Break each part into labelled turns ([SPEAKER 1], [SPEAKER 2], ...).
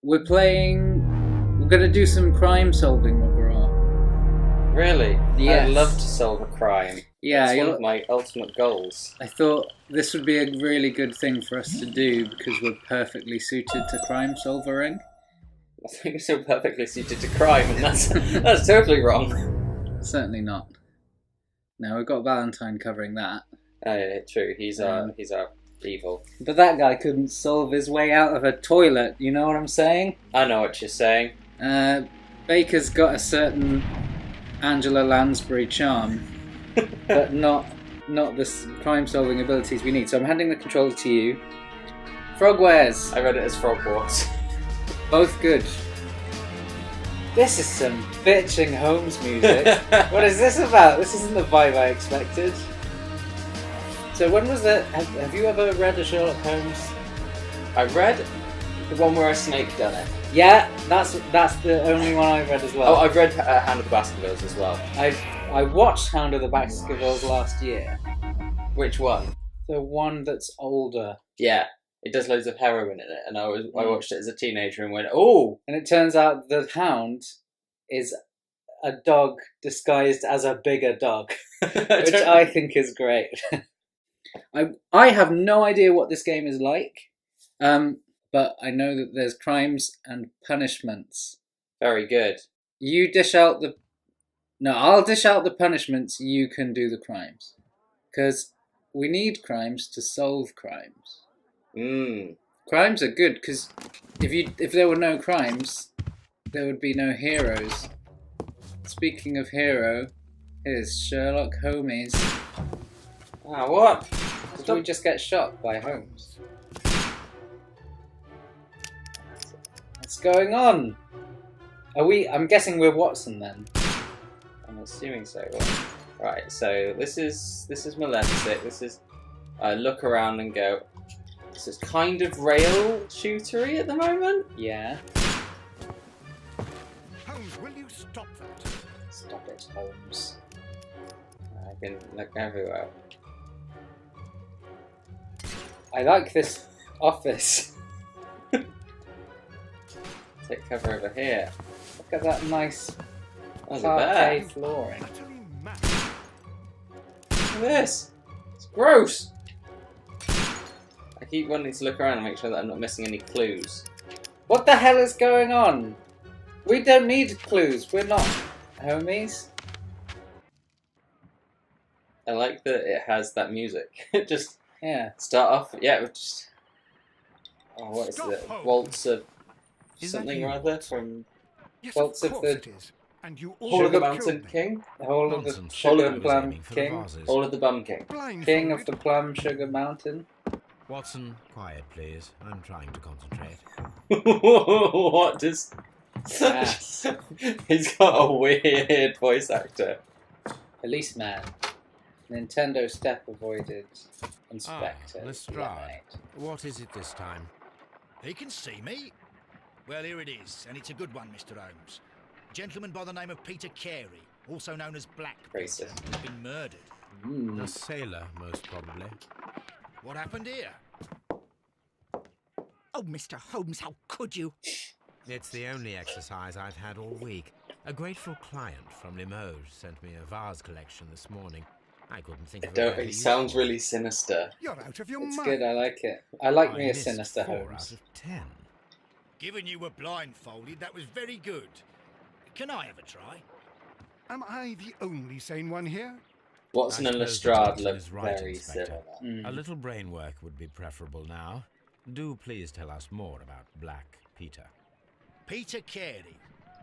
[SPEAKER 1] we're going to do some crime solving, McGraw.
[SPEAKER 2] Really?
[SPEAKER 1] Yes.
[SPEAKER 2] I'd love to solve a crime.
[SPEAKER 1] Yeah,
[SPEAKER 2] it's one of my ultimate goals.
[SPEAKER 1] I thought this would be a really good thing for us to do because we're perfectly suited to crime solving.
[SPEAKER 2] I think you're so perfectly suited to crime, and that's totally wrong.
[SPEAKER 1] Certainly not. No, we've got Valentine covering that.
[SPEAKER 2] Oh, yeah, true. He's our evil.
[SPEAKER 1] But that guy couldn't solve his way out of a toilet. You know what I'm saying?
[SPEAKER 2] I know what you're saying.
[SPEAKER 1] Baker's got a certain Angela Lansbury charm, but not the crime-solving abilities we need. So I'm handing the controller to you. Frogwares.
[SPEAKER 2] I read it as Frogwares.
[SPEAKER 1] Both good. This is some bitching Holmes music. What is this about? This isn't the vibe I expected. So when was it? Have you ever read a Sherlock Holmes?
[SPEAKER 2] I read the one where a snake done it.
[SPEAKER 1] Yeah, that's the only one I've read as well.
[SPEAKER 2] Oh, I've read Hound of the Baskervilles as well.
[SPEAKER 1] I watched Hound of the Baskervilles last year.
[SPEAKER 2] Which one?
[SPEAKER 1] The one that's older.
[SPEAKER 2] Yeah, it does loads of heroin in it, and I watched it as a teenager and went, oh!
[SPEAKER 1] And it turns out the Hound is a dog disguised as a bigger dog, which I think is great. I have no idea what this game is like, but I know that there's crimes and punishments.
[SPEAKER 2] Very good.
[SPEAKER 1] You dish out the... No, I'll dish out the punishments, you can do the crimes. Because we need crimes to solve crimes. Crimes are good, because if there were no crimes, there would be no heroes. Speaking of hero, here's Sherlock Holmes.
[SPEAKER 2] Ah, what?
[SPEAKER 1] Did we just get shot by Holmes? What's going on? I'm guessing we're Watson then.
[SPEAKER 2] I'm assuming so. Right, so this is Maleficent. This is look around and go. This is kind of rail shootery at the moment.
[SPEAKER 1] Yeah.
[SPEAKER 3] Holmes, will you stop that?
[SPEAKER 1] Stop it, Holmes.
[SPEAKER 2] I can look everywhere.
[SPEAKER 1] I like this office.
[SPEAKER 2] Take cover over here.
[SPEAKER 1] Look at that nice
[SPEAKER 2] That's a
[SPEAKER 1] parquet
[SPEAKER 2] bear.
[SPEAKER 1] flooring.
[SPEAKER 3] Utterly mad.
[SPEAKER 2] Look at this. It's gross. I keep wanting to look around and make sure that I'm not missing any clues.
[SPEAKER 1] What the hell is going on? We don't need clues. We're not homies.
[SPEAKER 2] I like that it has that music. Just
[SPEAKER 1] Yeah.
[SPEAKER 2] start off. Yeah, just. Oh, what is
[SPEAKER 3] Stop,
[SPEAKER 2] it?
[SPEAKER 3] Holmes.
[SPEAKER 2] Waltz of
[SPEAKER 3] Is that
[SPEAKER 2] something
[SPEAKER 3] you,
[SPEAKER 2] or other
[SPEAKER 3] Watson?
[SPEAKER 2] from
[SPEAKER 3] Yes,
[SPEAKER 1] Waltz
[SPEAKER 3] of
[SPEAKER 1] of
[SPEAKER 3] course
[SPEAKER 1] the-
[SPEAKER 3] it is. And you
[SPEAKER 1] Hall
[SPEAKER 3] all
[SPEAKER 1] of the
[SPEAKER 2] Mountain
[SPEAKER 3] killed me.
[SPEAKER 2] King?
[SPEAKER 1] The whole of the
[SPEAKER 4] Nonsense.
[SPEAKER 1] sugar
[SPEAKER 2] I
[SPEAKER 1] and
[SPEAKER 4] was
[SPEAKER 1] plum
[SPEAKER 4] aiming for the
[SPEAKER 1] king.
[SPEAKER 4] vases.
[SPEAKER 2] All of the Bum King.
[SPEAKER 1] King of the
[SPEAKER 3] Blindfolded.
[SPEAKER 1] plum sugar mountain.
[SPEAKER 4] Watson, quiet, please. I'm trying to concentrate.
[SPEAKER 2] What does...
[SPEAKER 1] Yes.
[SPEAKER 2] He's got a weird voice actor.
[SPEAKER 1] Policeman. Nintendo step avoided. Inspector.
[SPEAKER 4] Lestrade.
[SPEAKER 1] Right.
[SPEAKER 4] What is it this time?
[SPEAKER 5] He can see me. Well, here it is, and it's a good one, Mr. Holmes. A gentleman by the name of Peter Carey, also known as Black Peter,
[SPEAKER 2] Racist.
[SPEAKER 5] has been murdered.
[SPEAKER 1] Mm.
[SPEAKER 4] A sailor, most probably.
[SPEAKER 5] What happened here?
[SPEAKER 6] Oh, Mr. Holmes, how could you?
[SPEAKER 4] It's the only exercise I've had all week. A grateful client from Limoges sent me a vase collection this morning. I couldn't think of a better
[SPEAKER 2] He
[SPEAKER 4] use
[SPEAKER 2] sounds
[SPEAKER 4] for it.
[SPEAKER 2] really sinister.
[SPEAKER 3] You're out of your
[SPEAKER 1] It's
[SPEAKER 3] mind.
[SPEAKER 1] good, I like it. I like me a
[SPEAKER 4] missed
[SPEAKER 1] sinister
[SPEAKER 4] 4
[SPEAKER 1] Holmes.
[SPEAKER 4] out of 10.
[SPEAKER 5] Given you were blindfolded, that was very good. Can I have a try?
[SPEAKER 3] Am I the only sane one here?
[SPEAKER 2] Watson
[SPEAKER 4] I
[SPEAKER 2] and
[SPEAKER 4] suppose
[SPEAKER 2] Lestrade
[SPEAKER 4] Watson
[SPEAKER 2] look
[SPEAKER 4] is right,
[SPEAKER 2] very
[SPEAKER 4] Inspector.
[SPEAKER 2] similar.
[SPEAKER 4] A little brain work would be preferable now. Do please tell us more about Black Peter.
[SPEAKER 5] Peter Carey,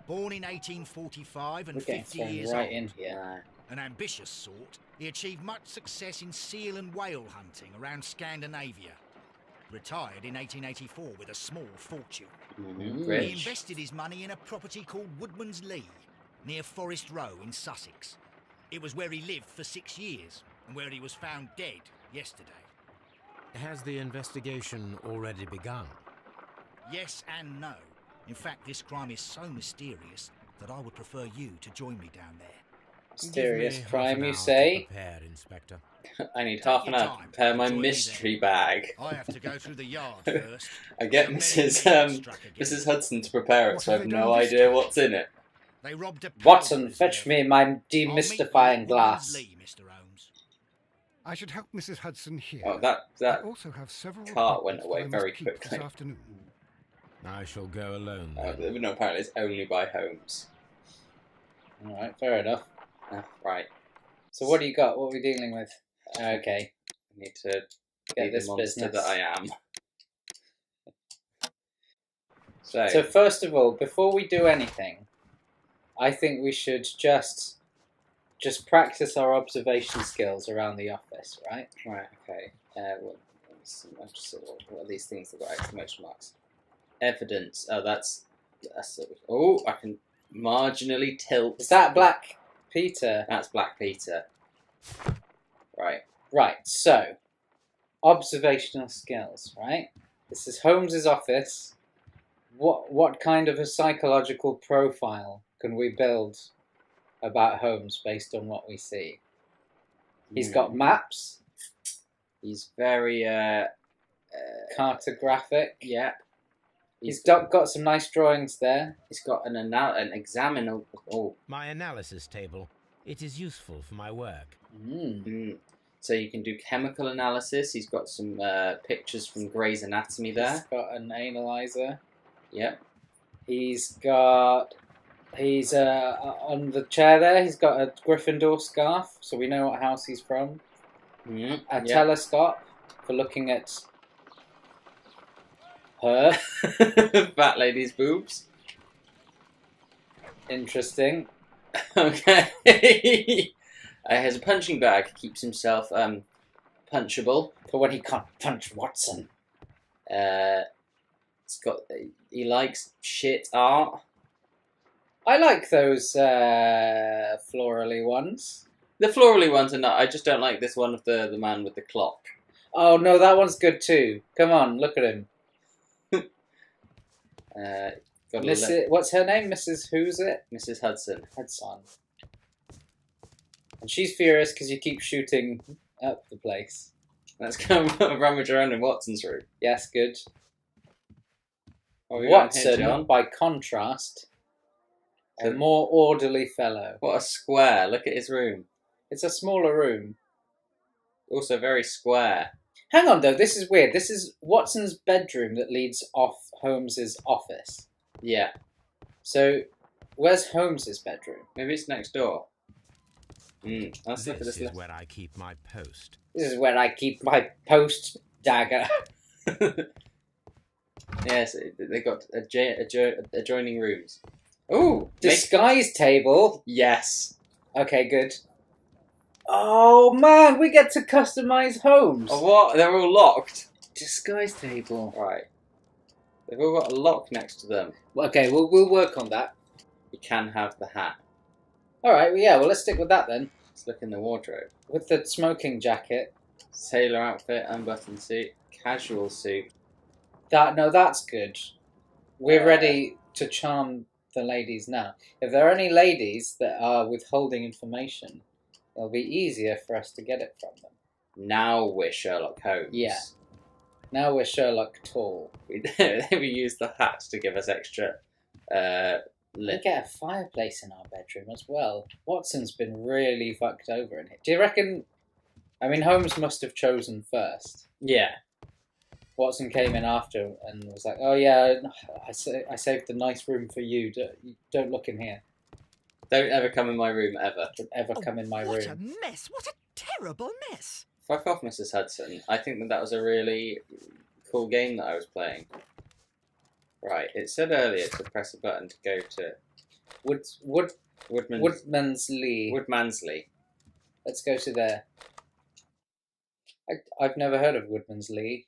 [SPEAKER 5] born in 1845 and
[SPEAKER 1] We're getting
[SPEAKER 5] 50
[SPEAKER 1] thrown
[SPEAKER 5] years
[SPEAKER 1] right
[SPEAKER 5] old.
[SPEAKER 1] in here.
[SPEAKER 5] An ambitious sort, he achieved much success in seal and whale hunting around Scandinavia. Retired in 1884 with a small fortune. He
[SPEAKER 2] Rich.
[SPEAKER 5] invested his money in a property called Woodman's Lee, near Forest Row in Sussex. It was where he lived for 6 years, and where he was found dead yesterday.
[SPEAKER 4] Has the investigation already begun?
[SPEAKER 5] Yes and no. In fact, this crime is so mysterious that I would prefer you to join me down there.
[SPEAKER 1] Mysterious
[SPEAKER 4] Give me half
[SPEAKER 1] crime,
[SPEAKER 4] an
[SPEAKER 1] you
[SPEAKER 4] hour to
[SPEAKER 1] say?
[SPEAKER 4] prepare, Inspector.
[SPEAKER 2] I need
[SPEAKER 5] Take
[SPEAKER 2] half an
[SPEAKER 5] your
[SPEAKER 2] hour to
[SPEAKER 5] time.
[SPEAKER 2] prepare my
[SPEAKER 5] Join me
[SPEAKER 2] mystery bag.
[SPEAKER 5] I have to go through the yard first.
[SPEAKER 2] I get
[SPEAKER 5] There's a merry men
[SPEAKER 2] Mrs.
[SPEAKER 5] struck again.
[SPEAKER 2] Mrs. Hudson to prepare it,
[SPEAKER 3] What
[SPEAKER 2] so I
[SPEAKER 3] have
[SPEAKER 2] have
[SPEAKER 3] they
[SPEAKER 2] no
[SPEAKER 3] done this
[SPEAKER 2] idea
[SPEAKER 3] time?
[SPEAKER 2] what's in it.
[SPEAKER 5] They robbed a powder
[SPEAKER 1] Watson,
[SPEAKER 5] reserve.
[SPEAKER 1] fetch me my
[SPEAKER 5] I'll meet you at
[SPEAKER 1] demystifying
[SPEAKER 5] Woodman's
[SPEAKER 1] glass.
[SPEAKER 5] Lee, Mr. Holmes.
[SPEAKER 3] I should help Mrs. Hudson here.
[SPEAKER 2] Oh, that
[SPEAKER 3] I also have several
[SPEAKER 2] cart went
[SPEAKER 3] appointments
[SPEAKER 2] away
[SPEAKER 3] that I must
[SPEAKER 2] very
[SPEAKER 3] keep
[SPEAKER 2] quickly.
[SPEAKER 3] this afternoon.
[SPEAKER 4] I shall go alone then.
[SPEAKER 2] no, apparently it's only by Holmes.
[SPEAKER 1] Alright, fair enough.
[SPEAKER 2] Right.
[SPEAKER 1] So what do you got? What are we dealing with? Okay.
[SPEAKER 2] I need to
[SPEAKER 1] Get
[SPEAKER 2] be
[SPEAKER 1] this
[SPEAKER 2] the monster
[SPEAKER 1] business.
[SPEAKER 2] that I am. So,
[SPEAKER 1] So first of all, before we do anything, I think we should just practice our observation skills around the office, right?
[SPEAKER 2] right, okay. What are these things that got exclamation marks? Evidence. Oh, that's oh, I can marginally tilt.
[SPEAKER 1] Is that Black Peter?
[SPEAKER 2] That's Black Peter. Right.
[SPEAKER 1] Right, so observational skills, right? This is Holmes's office. What kind of a psychological profile can we build about Holmes based on what we see? He's got maps,
[SPEAKER 2] He's very
[SPEAKER 1] cartographic.
[SPEAKER 2] yeah.
[SPEAKER 1] He's got some nice drawings there.
[SPEAKER 2] He's got an examiner. Oh.
[SPEAKER 4] My analysis table. It is useful for my work.
[SPEAKER 2] So you can do chemical analysis. He's got some pictures from Grey's Anatomy there.
[SPEAKER 1] He's got an analyzer.
[SPEAKER 2] Yep.
[SPEAKER 1] He's on the chair there. He's got a Gryffindor scarf, so we know what house he's from. A telescope for looking at her.
[SPEAKER 2] Fat lady's boobs.
[SPEAKER 1] Interesting.
[SPEAKER 2] Okay. Has a punching bag. Keeps himself punchable.
[SPEAKER 1] For when he can't punch Watson.
[SPEAKER 2] It's got. He likes shit art.
[SPEAKER 1] I like those florally ones.
[SPEAKER 2] The florally ones are not. I just don't like this one of the man with the clock.
[SPEAKER 1] Oh no, that one's good too. Come on, look at him. What's her name? Mrs. Who's it?
[SPEAKER 2] Mrs. Hudson.
[SPEAKER 1] Hudson. And she's furious because you keep shooting up the place.
[SPEAKER 2] Let's go rummage around in Watson's room.
[SPEAKER 1] Yes, good.
[SPEAKER 2] What have we got in here,
[SPEAKER 1] Watson,
[SPEAKER 2] John?
[SPEAKER 1] by contrast, a more orderly fellow.
[SPEAKER 2] What a square! Look at his room.
[SPEAKER 1] It's a smaller room.
[SPEAKER 2] Also very square.
[SPEAKER 1] Hang on, though. This is weird. This is Watson's bedroom that leads off Holmes's office.
[SPEAKER 2] Yeah.
[SPEAKER 1] So, where's Holmes's bedroom?
[SPEAKER 2] Maybe it's next door. Let's look at
[SPEAKER 4] This
[SPEAKER 2] this.
[SPEAKER 4] is where I keep my post.
[SPEAKER 1] This is where I keep my post dagger.
[SPEAKER 2] Yes, they got adjoining rooms. Ooh,
[SPEAKER 1] Disguise table.
[SPEAKER 2] Yes.
[SPEAKER 1] Okay, good. Oh man, we get to customize Holmes.
[SPEAKER 2] Oh, what? They're all locked.
[SPEAKER 1] Disguise table.
[SPEAKER 2] Right. They've all got a lock next to them.
[SPEAKER 1] Okay, we'll work on that.
[SPEAKER 2] You can have the hat.
[SPEAKER 1] All right, well, yeah, well, let's stick with that then.
[SPEAKER 2] Let's look in the wardrobe.
[SPEAKER 1] With the smoking jacket.
[SPEAKER 2] Sailor outfit, unbuttoned suit, casual suit.
[SPEAKER 1] That's good. We're ready to charm the ladies now. If there are any ladies that are withholding information, it'll be easier for us to get it from them.
[SPEAKER 2] Now we're Sherlock Holmes.
[SPEAKER 1] Yeah. Now we're Sherlock Tall.
[SPEAKER 2] We use the hat to give us extra
[SPEAKER 1] We
[SPEAKER 2] lip.
[SPEAKER 1] get a fireplace in our bedroom as well. Watson's been really fucked over in here. Do you reckon... I mean, Holmes must have chosen first.
[SPEAKER 2] Yeah.
[SPEAKER 1] Watson came in after and was like, oh yeah, I saved the nice room for you. Don't look in here.
[SPEAKER 2] Don't ever come in my room, ever.
[SPEAKER 1] Don't ever come in my
[SPEAKER 6] What a
[SPEAKER 1] room.
[SPEAKER 6] mess! What a terrible mess!
[SPEAKER 2] Fuck off, Mrs. Hudson. I think that was a really cool game that I was playing. Right, it said earlier to press a button to go to
[SPEAKER 1] Woodmansley.
[SPEAKER 2] Woodmansley.
[SPEAKER 1] Let's go to there. I've never heard of Woodmansley.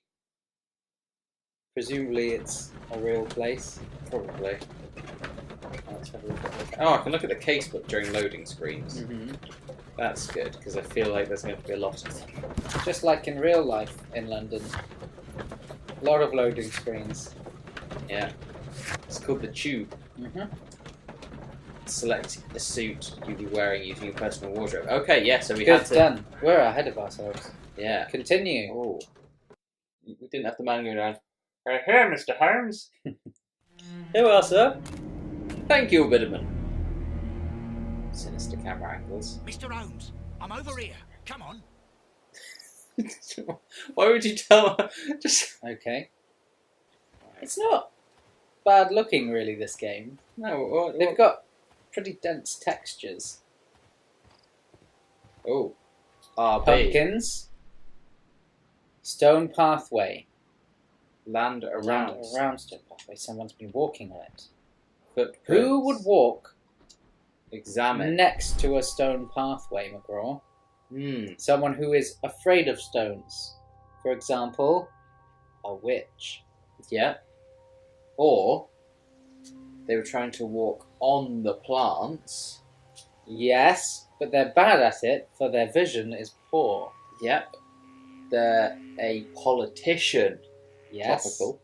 [SPEAKER 1] Presumably it's a real place.
[SPEAKER 2] Probably. Let's have a look at it. Oh, I can look at the casebook during loading screens.
[SPEAKER 1] Mm-hmm.
[SPEAKER 2] That's good, because I feel like there's going to be a lot of them.
[SPEAKER 1] Just like in real life in London. A lot of loading screens.
[SPEAKER 2] Yeah. It's called the Tube.
[SPEAKER 1] Mm-hmm.
[SPEAKER 2] select a suit you'd be wearing using your personal wardrobe. Okay, yeah, so we
[SPEAKER 1] Good
[SPEAKER 2] had to...
[SPEAKER 1] done. We're ahead of ourselves.
[SPEAKER 2] Yeah.
[SPEAKER 1] Continue.
[SPEAKER 2] Oh. We didn't have the man go down. Here, Mr. Holmes. Here we are, sir. Thank you, Bitterman. Sinister camera angles.
[SPEAKER 5] Mr. Holmes, I'm over here. Come on.
[SPEAKER 2] Why would you tell her? Just...
[SPEAKER 1] Okay. It's not bad looking, really, this game.
[SPEAKER 2] No,
[SPEAKER 1] They've got pretty dense textures.
[SPEAKER 2] Oh. RB.
[SPEAKER 1] Pumpkins. Stone pathway.
[SPEAKER 2] Land around.
[SPEAKER 1] Around stone pathway. Someone's been walking on it.
[SPEAKER 2] Footprints.
[SPEAKER 1] Who would walk
[SPEAKER 2] Examine.
[SPEAKER 1] next to a stone pathway, McGraw? Someone who is afraid of stones. For example, a witch.
[SPEAKER 2] Yeah. Or they were trying to walk on the plants.
[SPEAKER 1] Yes, but they're bad at it, for their vision is poor.
[SPEAKER 2] Yep. They're a politician.
[SPEAKER 1] Yes.
[SPEAKER 2] Topical.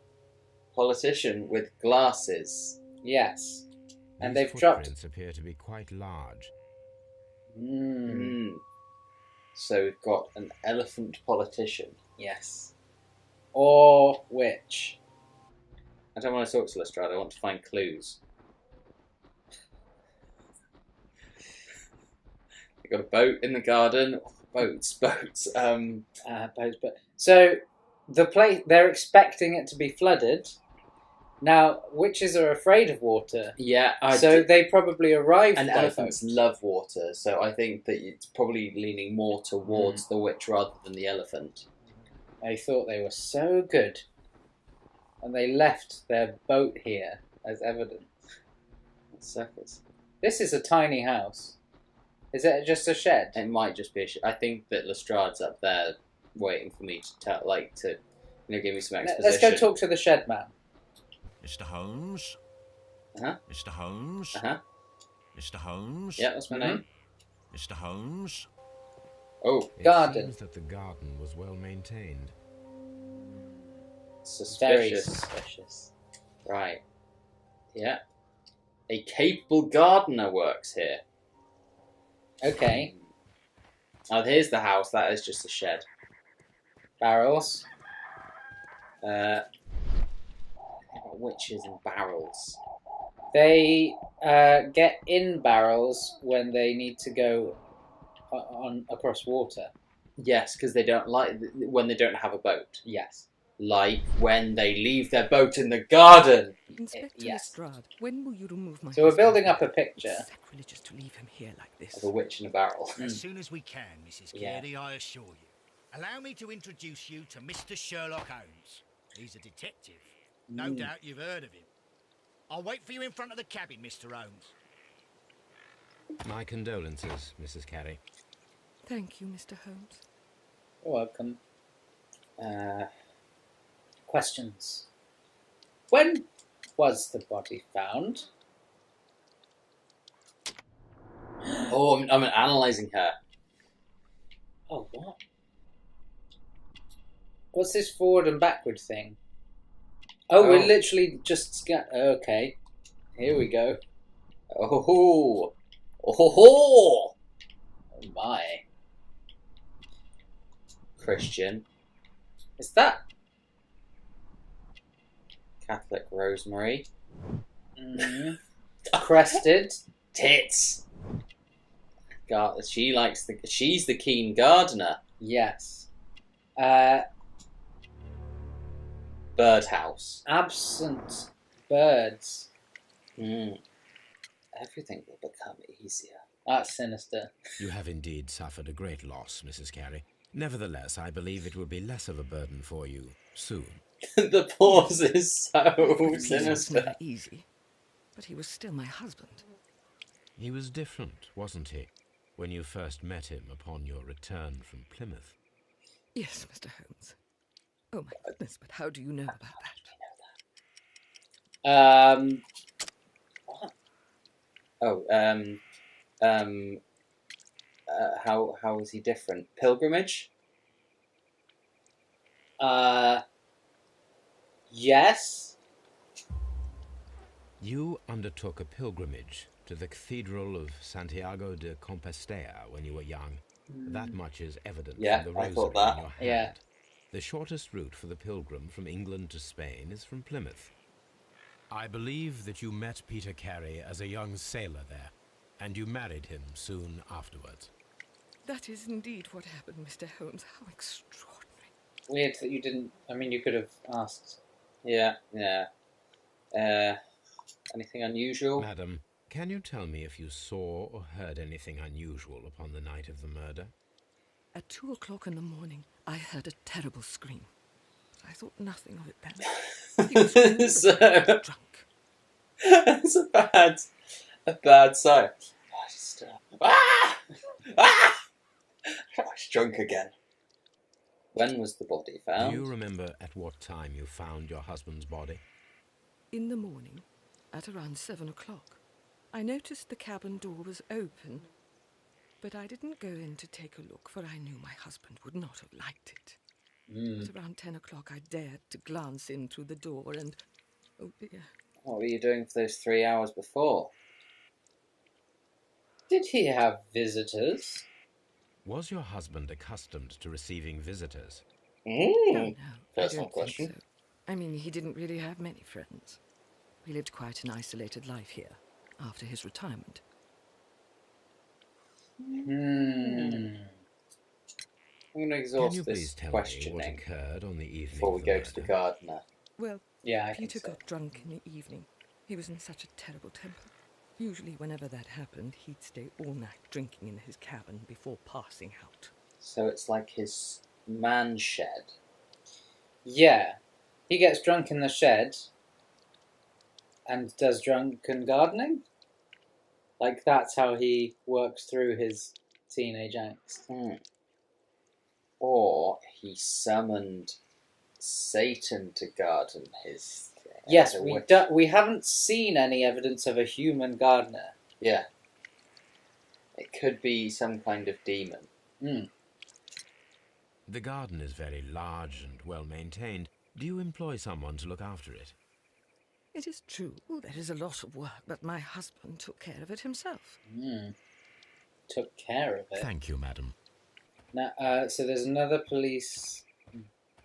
[SPEAKER 2] Politician with glasses.
[SPEAKER 1] Yes. And
[SPEAKER 4] These
[SPEAKER 1] they've dropped...
[SPEAKER 4] footprints appear to be quite large.
[SPEAKER 2] So we've got an elephant politician.
[SPEAKER 1] Yes. Or witch.
[SPEAKER 2] I don't want to talk to Lestrade, I want to find clues. You've got a boat in the garden. Boats.
[SPEAKER 1] Boats, but... So, the place... They're expecting it to be flooded. Now, witches are afraid of water.
[SPEAKER 2] Yeah,
[SPEAKER 1] they probably arrived
[SPEAKER 2] and
[SPEAKER 1] by
[SPEAKER 2] elephants
[SPEAKER 1] boat.
[SPEAKER 2] love water, so I think that it's probably leaning more towards the witch rather than the elephant.
[SPEAKER 1] They thought they were so good. And they left their boat here as evidence.
[SPEAKER 2] Suckers.
[SPEAKER 1] This is a tiny house. Is it just a shed?
[SPEAKER 2] It might just be a I think that Lestrade's up there waiting for me to tell, give me some exposition.
[SPEAKER 1] Let's go talk to the shed man.
[SPEAKER 4] Mr. Holmes?
[SPEAKER 2] Uh-huh.
[SPEAKER 4] Mr. Holmes?
[SPEAKER 2] Uh-huh.
[SPEAKER 4] Mr. Holmes?
[SPEAKER 2] Yeah, that's my name.
[SPEAKER 4] Mr. Holmes?
[SPEAKER 2] Oh.
[SPEAKER 4] It
[SPEAKER 1] Garden.
[SPEAKER 4] seems that the garden was well maintained.
[SPEAKER 2] Suspicious.
[SPEAKER 1] Very suspicious.
[SPEAKER 2] Right. Yeah. A capable gardener works here.
[SPEAKER 1] Okay.
[SPEAKER 2] Oh, here's the house. That is just a shed.
[SPEAKER 1] Barrels.
[SPEAKER 2] Witches and barrels.
[SPEAKER 1] They get in barrels when they need to go on across water.
[SPEAKER 2] Yes, because they don't when they don't have a boat.
[SPEAKER 1] Yes.
[SPEAKER 2] Like when they leave their boat in the garden.
[SPEAKER 6] Inspector
[SPEAKER 1] yes.
[SPEAKER 6] Lestrade, when will you remove my
[SPEAKER 1] So we're
[SPEAKER 6] husband?
[SPEAKER 1] building up a picture.
[SPEAKER 6] It's sacrilegious to leave him here like this.
[SPEAKER 2] Of a witch in a barrel.
[SPEAKER 5] As soon as we can, Mrs.
[SPEAKER 1] Yeah.
[SPEAKER 5] Carey, I assure you. Allow me to introduce you to Mr. Sherlock Holmes. He's a detective. No doubt you've heard of him. I'll wait for you in front of the cabin, Mr. Holmes.
[SPEAKER 4] My condolences, Mrs. Carey.
[SPEAKER 6] Thank you, Mr. Holmes.
[SPEAKER 1] You're welcome. Questions. When was the body found?
[SPEAKER 2] Oh, I'm analysing her.
[SPEAKER 1] Oh, what? What's this forward and backward thing? Oh, we're literally just... Okay. Here we go.
[SPEAKER 2] Oh. Oh.
[SPEAKER 1] Oh my.
[SPEAKER 2] Christian.
[SPEAKER 1] Is that...
[SPEAKER 2] Catholic Rosemary.
[SPEAKER 1] Crested?
[SPEAKER 2] Tits. She's the keen gardener.
[SPEAKER 1] Yes.
[SPEAKER 2] Birdhouse.
[SPEAKER 1] Absent birds.
[SPEAKER 2] Everything will become easier.
[SPEAKER 1] That's sinister.
[SPEAKER 4] You have indeed suffered a great loss, Mrs. Carey. Nevertheless, I believe it will be less of a burden for you soon.
[SPEAKER 2] The pause is so
[SPEAKER 6] It was
[SPEAKER 2] sinister.
[SPEAKER 6] never easy, but he was still my husband.
[SPEAKER 4] He was different, wasn't he, when you first met him upon your return from Plymouth?
[SPEAKER 6] Yes, Mr. Holmes. Oh my goodness, but how do you know about that?
[SPEAKER 1] What?
[SPEAKER 2] Oh, how was he different? Pilgrimage?
[SPEAKER 1] Yes.
[SPEAKER 4] You undertook a pilgrimage to the Cathedral of Santiago de Compostela when you were young. That much is evident
[SPEAKER 2] Yeah,
[SPEAKER 4] from the
[SPEAKER 2] I
[SPEAKER 4] rosary
[SPEAKER 2] thought that.
[SPEAKER 4] in your hand.
[SPEAKER 1] Yeah.
[SPEAKER 4] The shortest route for the pilgrim from England to Spain is from Plymouth. I believe that you met Peter Carey as a young sailor there, and you married him soon afterwards.
[SPEAKER 6] That is indeed what happened, Mr. Holmes. How extraordinary.
[SPEAKER 1] Weird that you didn't. I mean, you could have asked.
[SPEAKER 2] Yeah. Anything unusual?
[SPEAKER 4] Madam, can you tell me if you saw or heard anything unusual upon the night of the murder?
[SPEAKER 6] At 2 o'clock in the morning, I heard a terrible scream. I thought nothing of it then. He was really drunk.
[SPEAKER 2] It's a bad sign. He's drunk again. When was the body found?
[SPEAKER 4] Do you remember at what time you found your husband's body?
[SPEAKER 6] In the morning, at around 7 o'clock, I noticed the cabin door was open, but I didn't go in to take a look, for I knew my husband would not have liked it. At around 10 o'clock, I dared to glance in through the door, and oh dear.
[SPEAKER 2] What were you doing for those 3 hours before?
[SPEAKER 1] Did he have visitors?
[SPEAKER 4] Was your husband accustomed to receiving visitors?
[SPEAKER 6] No,
[SPEAKER 2] Personal
[SPEAKER 6] I don't
[SPEAKER 2] question.
[SPEAKER 6] think so. I mean, he didn't really have many friends. He lived quite an isolated life here, after his retirement.
[SPEAKER 2] I'm going to exhaust
[SPEAKER 4] Can you
[SPEAKER 2] this
[SPEAKER 4] please tell me what
[SPEAKER 2] questioning
[SPEAKER 4] occurred on the evening
[SPEAKER 2] before we
[SPEAKER 4] of the
[SPEAKER 2] go to the
[SPEAKER 4] murder?
[SPEAKER 2] gardener.
[SPEAKER 6] Well,
[SPEAKER 1] Yeah, I think
[SPEAKER 6] Peter
[SPEAKER 1] so.
[SPEAKER 6] got drunk in the evening. He was in such a terrible temper. Usually, whenever that happened, he'd stay all night drinking in his cabin before passing out.
[SPEAKER 2] So it's like his man shed.
[SPEAKER 1] Yeah. He gets drunk in the shed and does drunken gardening. Like, that's how he works through his teenage angst.
[SPEAKER 2] Or he summoned Satan to garden his...
[SPEAKER 1] Yes, we haven't seen any evidence of a human gardener.
[SPEAKER 2] Yeah. It could be some kind of demon.
[SPEAKER 4] The garden is very large and well maintained. Do you employ someone to look after it?
[SPEAKER 6] It is true, there is a lot of work, but my husband took care of it himself.
[SPEAKER 1] Took care of it.
[SPEAKER 4] Thank you, madam.
[SPEAKER 1] Now, so there's another police...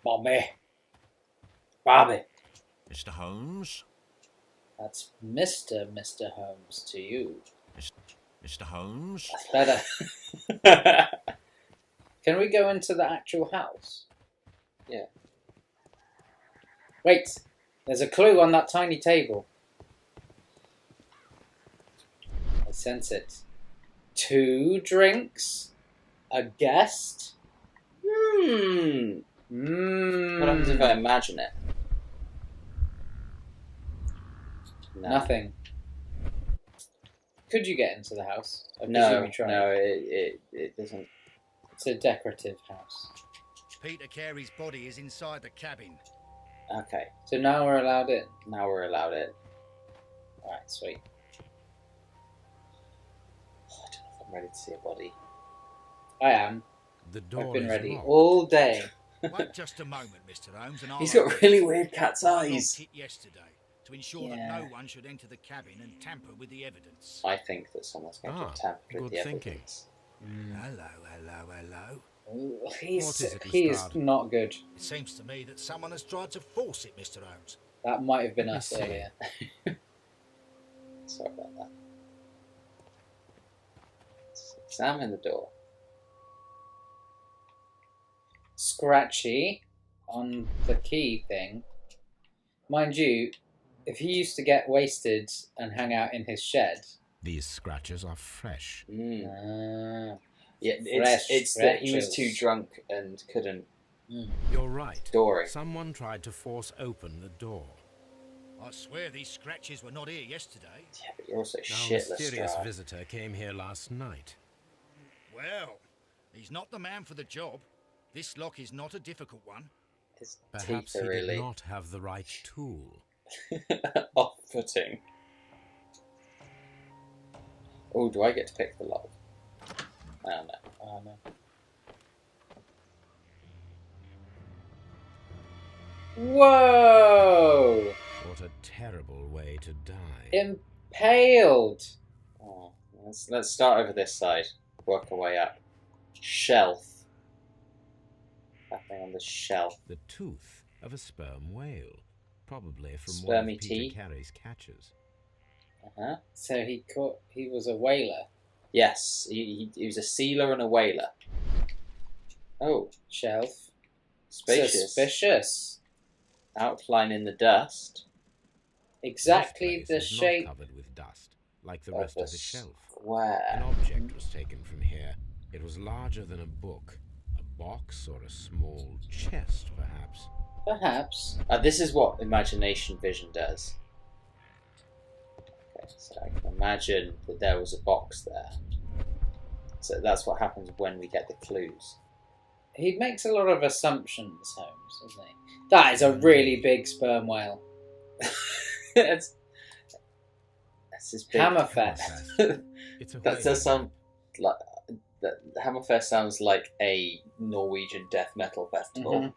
[SPEAKER 1] Bobby.
[SPEAKER 5] Mr. Holmes?
[SPEAKER 1] That's Mr. Holmes to you.
[SPEAKER 5] Mr. Holmes?
[SPEAKER 1] That's better. Can we go into the actual house?
[SPEAKER 2] Yeah.
[SPEAKER 1] Wait, there's a clue on that tiny table. I sense it. 2 drinks? A guest?
[SPEAKER 2] What happens if I imagine it? No.
[SPEAKER 1] Nothing. Could you get into the house? I presume
[SPEAKER 2] No,
[SPEAKER 1] you tried.
[SPEAKER 2] no, it doesn't.
[SPEAKER 1] It's a decorative house.
[SPEAKER 5] Peter Carey's body is inside the cabin.
[SPEAKER 2] Okay,
[SPEAKER 1] So now we're allowed in.
[SPEAKER 2] now we're allowed in.
[SPEAKER 1] Alright, sweet.
[SPEAKER 2] Oh, I don't know if I'm ready to see a body.
[SPEAKER 1] I am.
[SPEAKER 4] The door
[SPEAKER 1] I've been
[SPEAKER 4] is
[SPEAKER 1] ready
[SPEAKER 4] locked.
[SPEAKER 1] all day.
[SPEAKER 5] Wait just a moment, Mr. Holmes, and I'll...
[SPEAKER 2] He's got really weird cat's
[SPEAKER 5] I
[SPEAKER 2] eyes.
[SPEAKER 5] locked it yesterday to ensure
[SPEAKER 1] Yeah.
[SPEAKER 5] that no one should enter the cabin and tamper with the evidence.
[SPEAKER 2] I think that someone's going to have tampered with
[SPEAKER 4] good
[SPEAKER 2] the
[SPEAKER 4] thinking.
[SPEAKER 2] evidence.
[SPEAKER 5] Hello.
[SPEAKER 1] Ooh,
[SPEAKER 4] What is it, Mr.
[SPEAKER 1] he's
[SPEAKER 4] Hard?
[SPEAKER 1] not good.
[SPEAKER 5] It seems to me that someone has tried to force it, Mr. Holmes.
[SPEAKER 1] That might have been
[SPEAKER 4] Let me
[SPEAKER 1] us
[SPEAKER 4] see.
[SPEAKER 1] earlier.
[SPEAKER 2] Sorry about that. Let's examine the door.
[SPEAKER 1] Scratchy on the key thing. Mind you, if he used to get wasted and hang out in his shed...
[SPEAKER 4] These scratches are fresh.
[SPEAKER 2] Yeah,
[SPEAKER 1] Fresh
[SPEAKER 2] it's that he was too
[SPEAKER 1] scratches.
[SPEAKER 2] drunk and couldn't
[SPEAKER 4] You're right.
[SPEAKER 2] door it.
[SPEAKER 4] Someone tried to force open the door.
[SPEAKER 5] I swear these scratches were not here yesterday.
[SPEAKER 2] Yeah, but you're also
[SPEAKER 4] Our
[SPEAKER 2] shitless,
[SPEAKER 4] mysterious
[SPEAKER 2] Strahd.
[SPEAKER 4] visitor came here last night.
[SPEAKER 5] Well, he's not the man for the job. This lock is not a difficult one.
[SPEAKER 2] His
[SPEAKER 4] Perhaps
[SPEAKER 2] teeth
[SPEAKER 4] he
[SPEAKER 2] are really
[SPEAKER 4] did not have the right tool.
[SPEAKER 2] off-putting. Oh, do I get to pick the lock? I don't know.
[SPEAKER 1] Oh, no. Whoa!
[SPEAKER 4] What a terrible way to die.
[SPEAKER 1] Impaled!
[SPEAKER 2] Let's start over this side. Work our way up. Shelf. Nothing on the shelf.
[SPEAKER 4] The tooth of a sperm whale, probably from one
[SPEAKER 2] Spermy
[SPEAKER 4] of Peter
[SPEAKER 2] tea.
[SPEAKER 4] Carey's catches.
[SPEAKER 1] So he was a whaler.
[SPEAKER 2] Yes, he was a sealer and a whaler. Oh,
[SPEAKER 1] Shelf.
[SPEAKER 2] spacious.
[SPEAKER 1] Suspicious.
[SPEAKER 2] Outline in the dust.
[SPEAKER 1] Exactly
[SPEAKER 4] This
[SPEAKER 1] the
[SPEAKER 4] place was
[SPEAKER 1] shape.
[SPEAKER 4] not covered with dust, like the
[SPEAKER 2] Of
[SPEAKER 4] rest
[SPEAKER 2] the
[SPEAKER 4] of the shelf. An
[SPEAKER 2] square.
[SPEAKER 4] object was taken from here. It was larger than a book, a box or a small chest, perhaps.
[SPEAKER 1] Perhaps.
[SPEAKER 2] This is what imagination vision does. Okay, so I can imagine that there was a box there. So that's what happens when we get the clues.
[SPEAKER 1] He makes a lot of assumptions, Holmes, doesn't he? That is a really big sperm whale.
[SPEAKER 2] That's his big...
[SPEAKER 1] Hammerfest.
[SPEAKER 4] It's a
[SPEAKER 2] That
[SPEAKER 4] whale.
[SPEAKER 2] does sound like... Hammerfest sounds like a Norwegian death metal festival.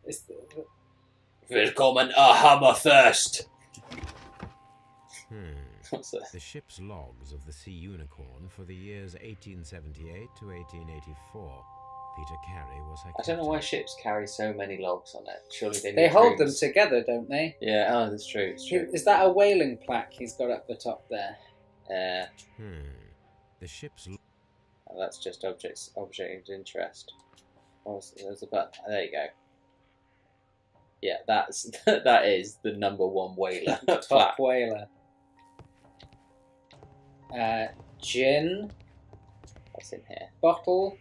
[SPEAKER 1] It's the-
[SPEAKER 2] Willkommen a Hammerfest! What's that?
[SPEAKER 4] The ship's logs of the Sea Unicorn for the years 1878 to 1884. Peter Carey was her
[SPEAKER 2] I don't know why
[SPEAKER 4] captain.
[SPEAKER 2] ships carry so many logs on it. Surely they
[SPEAKER 1] They
[SPEAKER 2] need
[SPEAKER 1] hold them
[SPEAKER 2] rooms.
[SPEAKER 1] together, don't they?
[SPEAKER 2] Yeah, oh, that's true. It's true.
[SPEAKER 1] Is that a whaling plaque he's got up the top there?
[SPEAKER 4] The ship's
[SPEAKER 2] That's just object of interest. There's a button. There you go. Yeah, that is the number one whaler.
[SPEAKER 1] Top
[SPEAKER 2] plaque.
[SPEAKER 1] whaler. Gin.
[SPEAKER 2] What's in here?
[SPEAKER 1] Bottle.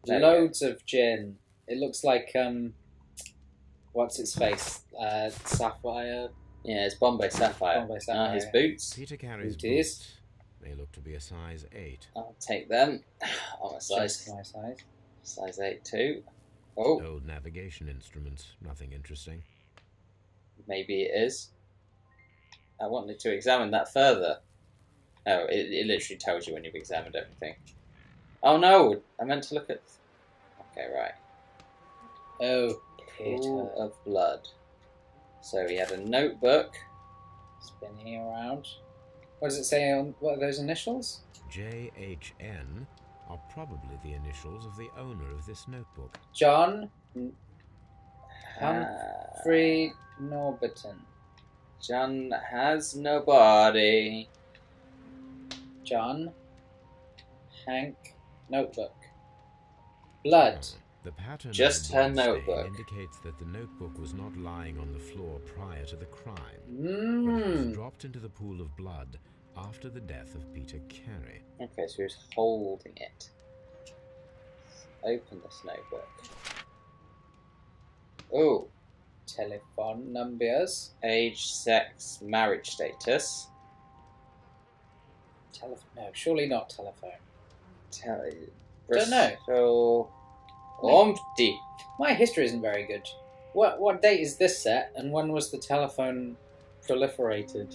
[SPEAKER 2] There we go.
[SPEAKER 1] Loads of gin. It looks like what's its face? Sapphire.
[SPEAKER 2] Yeah, it's Bombay Sapphire.
[SPEAKER 1] Bombay Sapphire.
[SPEAKER 2] His boots.
[SPEAKER 4] Peter Carey's
[SPEAKER 1] Booties.
[SPEAKER 4] boots. They look to be a size 8.
[SPEAKER 2] I'll take them. On a size
[SPEAKER 1] Just my size.
[SPEAKER 2] size 8 too. Oh,
[SPEAKER 4] Old navigation instruments. Nothing interesting.
[SPEAKER 2] maybe it is. I wanted to examine that further. Oh, it literally tells you when you've examined everything. Oh no! I meant to look at... Okay, right.
[SPEAKER 1] Oh,
[SPEAKER 2] Pool
[SPEAKER 1] Peter.
[SPEAKER 2] of blood. So he had a notebook.
[SPEAKER 1] Spinning around. What does it say on... What are those initials?
[SPEAKER 4] JHN are probably the initials of the owner of this notebook.
[SPEAKER 1] John
[SPEAKER 2] Ah,
[SPEAKER 1] Humphrey Norberton.
[SPEAKER 2] John has no body.
[SPEAKER 1] John Hank Notebook. Blood.
[SPEAKER 4] The pattern
[SPEAKER 2] Just
[SPEAKER 4] of the
[SPEAKER 2] her
[SPEAKER 4] blood stain
[SPEAKER 2] notebook.
[SPEAKER 4] indicates that the notebook was not lying on the floor prior to the crime. But it was
[SPEAKER 1] Mmm.
[SPEAKER 4] dropped into the pool of blood after the death of Peter Carey.
[SPEAKER 2] Okay, so he was holding it. Let's open this notebook. Oh,
[SPEAKER 1] Telephone numbers.
[SPEAKER 2] age, sex, marriage status.
[SPEAKER 1] No, surely not telephone.
[SPEAKER 2] Don't
[SPEAKER 1] know.
[SPEAKER 2] So, empty.
[SPEAKER 1] My history isn't very good. What date is this set, and when was the telephone proliferated?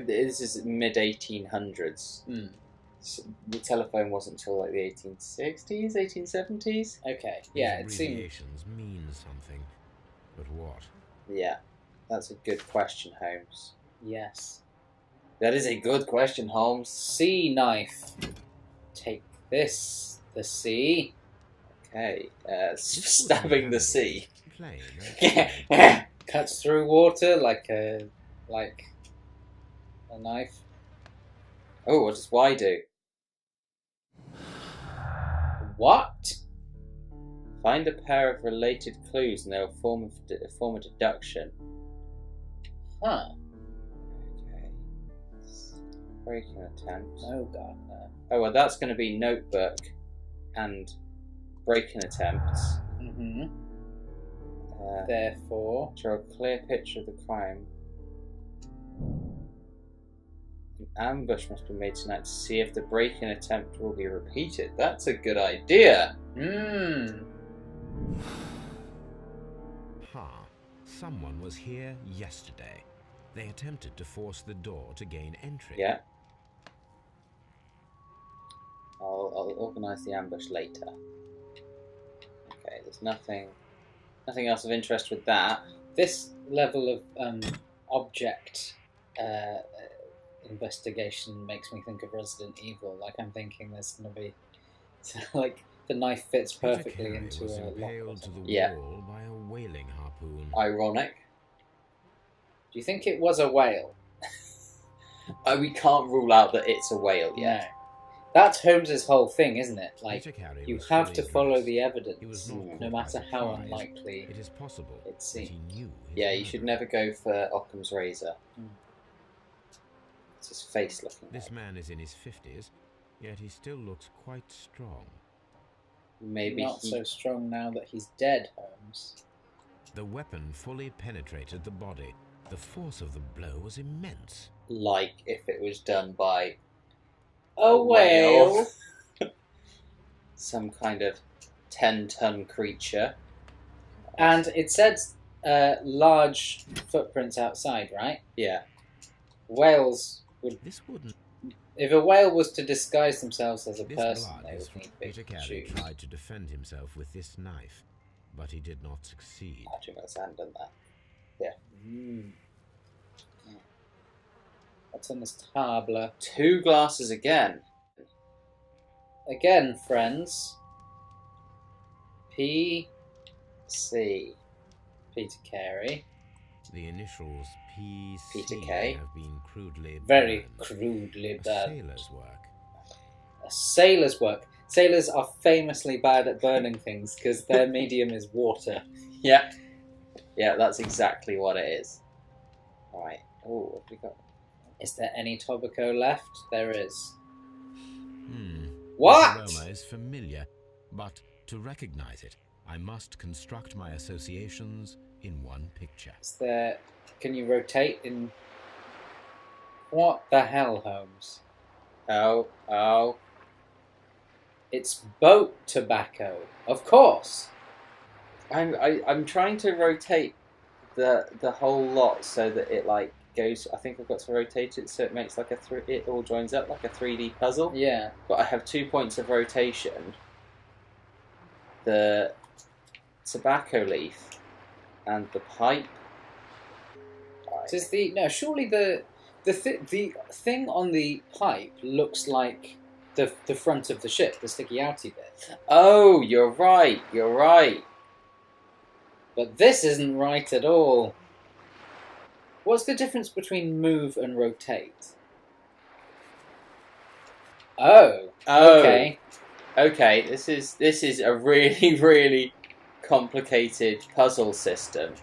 [SPEAKER 2] This is mid 1800s.
[SPEAKER 1] Hmm.
[SPEAKER 2] The telephone wasn't until like the 1860s, 1870s.
[SPEAKER 1] Okay,
[SPEAKER 4] These
[SPEAKER 1] yeah, it seemed...
[SPEAKER 4] abbreviations mean something. But what?
[SPEAKER 2] Yeah, that's a good question, Holmes.
[SPEAKER 1] Yes.
[SPEAKER 2] That is a good question, Holmes.
[SPEAKER 1] Sea knife. Take this. The sea.
[SPEAKER 2] Okay,
[SPEAKER 4] This was
[SPEAKER 2] stabbing the
[SPEAKER 4] handled
[SPEAKER 2] sea.
[SPEAKER 4] Plain and plain.
[SPEAKER 1] Cuts through water like a knife.
[SPEAKER 2] Oh, what does Y do?
[SPEAKER 1] What?
[SPEAKER 2] Find a pair of related clues and they'll form a deduction.
[SPEAKER 1] Huh.
[SPEAKER 2] Okay. Breaking attempt.
[SPEAKER 1] Oh god, no.
[SPEAKER 2] Oh, well, that's going to be notebook and breaking attempts.
[SPEAKER 1] Mm-hmm.
[SPEAKER 2] Uh,
[SPEAKER 1] Therefore...
[SPEAKER 2] Draw a clear picture of the crime. An ambush must be made tonight to see if the break-in attempt will be repeated. That's a good idea.
[SPEAKER 1] Mmm.
[SPEAKER 4] Someone was here yesterday. They attempted to force the door to gain entry.
[SPEAKER 2] Yeah. I'll organise the ambush later. Okay, there's nothing else of interest with that.
[SPEAKER 1] This level of object investigation makes me think of Resident Evil. Like, I'm thinking there's going to be... like, the knife fits perfectly
[SPEAKER 4] Peter
[SPEAKER 1] into
[SPEAKER 4] Carey was
[SPEAKER 1] a lock or
[SPEAKER 4] impaled to
[SPEAKER 1] something.
[SPEAKER 4] the
[SPEAKER 2] Yeah.
[SPEAKER 4] wall by a whaling harpoon.
[SPEAKER 2] Ironic.
[SPEAKER 1] Do you think it was a whale?
[SPEAKER 2] We can't rule out that it's a whale yet.
[SPEAKER 1] No. That's Holmes's whole thing, isn't it? Like,
[SPEAKER 4] Peter Carey
[SPEAKER 1] you
[SPEAKER 4] was
[SPEAKER 1] have
[SPEAKER 4] fully
[SPEAKER 1] to follow
[SPEAKER 4] dressed.
[SPEAKER 1] the
[SPEAKER 4] He
[SPEAKER 1] evidence,
[SPEAKER 4] was not
[SPEAKER 1] no
[SPEAKER 4] caught
[SPEAKER 1] matter
[SPEAKER 4] by
[SPEAKER 1] how
[SPEAKER 4] surprise.
[SPEAKER 1] unlikely
[SPEAKER 4] It is possible
[SPEAKER 1] it
[SPEAKER 4] that he
[SPEAKER 1] seems.
[SPEAKER 4] knew his
[SPEAKER 2] Yeah, you should
[SPEAKER 4] murderer.
[SPEAKER 2] never go for Occam's razor.
[SPEAKER 1] Mm.
[SPEAKER 2] It's his face looking
[SPEAKER 4] This
[SPEAKER 2] like.
[SPEAKER 4] man is in his 50s, yet he still looks quite strong.
[SPEAKER 2] Maybe
[SPEAKER 1] Not
[SPEAKER 2] he...
[SPEAKER 1] so strong now that he's dead, Holmes.
[SPEAKER 4] The weapon fully penetrated the body. The force of the blow was immense.
[SPEAKER 2] like if it was done by
[SPEAKER 1] A whale.
[SPEAKER 2] some kind of 10-ton creature.
[SPEAKER 1] And it said large footprints outside, right?
[SPEAKER 2] Yeah.
[SPEAKER 1] Whales would...
[SPEAKER 4] This wouldn't.
[SPEAKER 1] If a whale was to disguise themselves as a
[SPEAKER 4] This
[SPEAKER 1] person,
[SPEAKER 4] blood
[SPEAKER 1] they
[SPEAKER 4] is
[SPEAKER 1] would
[SPEAKER 4] from
[SPEAKER 1] need big
[SPEAKER 4] Peter Carey
[SPEAKER 1] shoes.
[SPEAKER 4] tried to defend himself with this knife, but he did not succeed.
[SPEAKER 2] I think that's hand done that.
[SPEAKER 1] Mm. What's on this table?
[SPEAKER 2] 2 glasses again.
[SPEAKER 1] Again, friends.
[SPEAKER 2] C.
[SPEAKER 1] Peter Carey.
[SPEAKER 4] The initials PC
[SPEAKER 2] Peter K.
[SPEAKER 4] have been crudely
[SPEAKER 1] Very
[SPEAKER 4] burned.
[SPEAKER 1] crudely
[SPEAKER 4] A
[SPEAKER 1] bad.
[SPEAKER 4] sailor's work.
[SPEAKER 1] A sailor's work. Sailors are famously bad at burning things because their medium is water.
[SPEAKER 2] Yeah. Yeah, that's exactly what it is. Right. Oh, what have we got?
[SPEAKER 1] Is there any tobacco left? There is.
[SPEAKER 4] What?
[SPEAKER 1] What?
[SPEAKER 4] The aroma is familiar, but to recognize it, I must construct my associations in one picture.
[SPEAKER 1] Is there... Can you rotate in... What the hell, Holmes?
[SPEAKER 2] Oh.
[SPEAKER 1] It's boat tobacco. Of course.
[SPEAKER 2] I'm trying to rotate the whole lot so that it like goes. I think I've got to rotate it so it makes like it all joins up like a 3D puzzle.
[SPEAKER 1] Yeah.
[SPEAKER 2] But I have 2 points of rotation. The tobacco leaf and the pipe. Right.
[SPEAKER 1] Is the... No, surely the thing on the pipe looks like the front of the ship, the sticky outy bit.
[SPEAKER 2] Oh, you're right.
[SPEAKER 1] But this isn't right at all. What's the difference between move and rotate? Oh. Okay.
[SPEAKER 2] Okay, this is a really, really complicated puzzle system.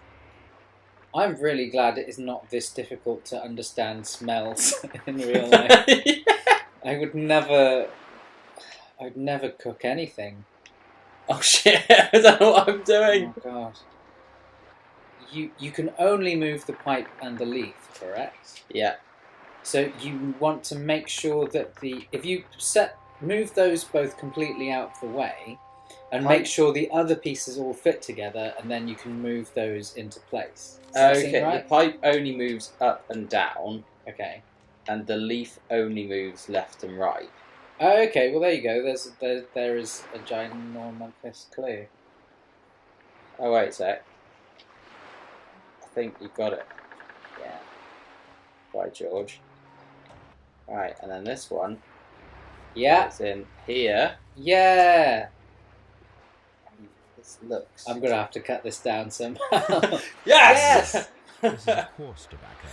[SPEAKER 1] I'm really glad it is not this difficult to understand smells in real life. I'd never cook anything.
[SPEAKER 2] Oh shit, I don't know what I'm doing.
[SPEAKER 1] Oh god. You can only move the pipe and the leaf, correct?
[SPEAKER 2] Yeah.
[SPEAKER 1] So you want to make sure that if you move those both completely out of the way, and make sure the other pieces all fit together, and then you can move those into place. Does that seem
[SPEAKER 2] Okay,
[SPEAKER 1] right?
[SPEAKER 2] the pipe only moves up and down,
[SPEAKER 1] Okay.
[SPEAKER 2] and the leaf only moves left and right.
[SPEAKER 1] Okay, well there you go. There is a ginormous clue.
[SPEAKER 2] Oh wait a sec. I think you got it.
[SPEAKER 1] Yeah.
[SPEAKER 2] By George. Right, and then this one.
[SPEAKER 1] Yeah.
[SPEAKER 2] It's in here.
[SPEAKER 1] Yeah.
[SPEAKER 2] This looks.
[SPEAKER 1] I'm gonna have to cut this down somehow.
[SPEAKER 2] Yes!
[SPEAKER 4] This is a coarse tobacco.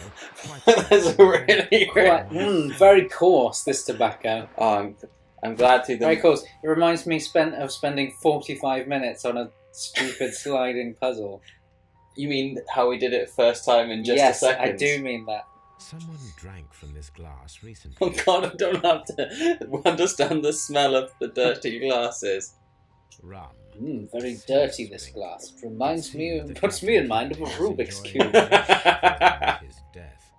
[SPEAKER 2] That's really
[SPEAKER 1] Quite, very coarse, this tobacco.
[SPEAKER 2] Oh, I'm glad to.
[SPEAKER 1] Very coarse. It reminds me of spending 45 minutes on a stupid sliding puzzle.
[SPEAKER 2] You mean how we did it first time in just
[SPEAKER 1] Yes,
[SPEAKER 2] a second?
[SPEAKER 1] I do mean that.
[SPEAKER 4] Someone drank from this glass recently.
[SPEAKER 2] Oh god, I don't have to understand the smell of the dirty glasses.
[SPEAKER 4] Rum.
[SPEAKER 1] Very dirty, this glass. It reminds me, puts me in mind of a Rubik's Cube.
[SPEAKER 4] His death.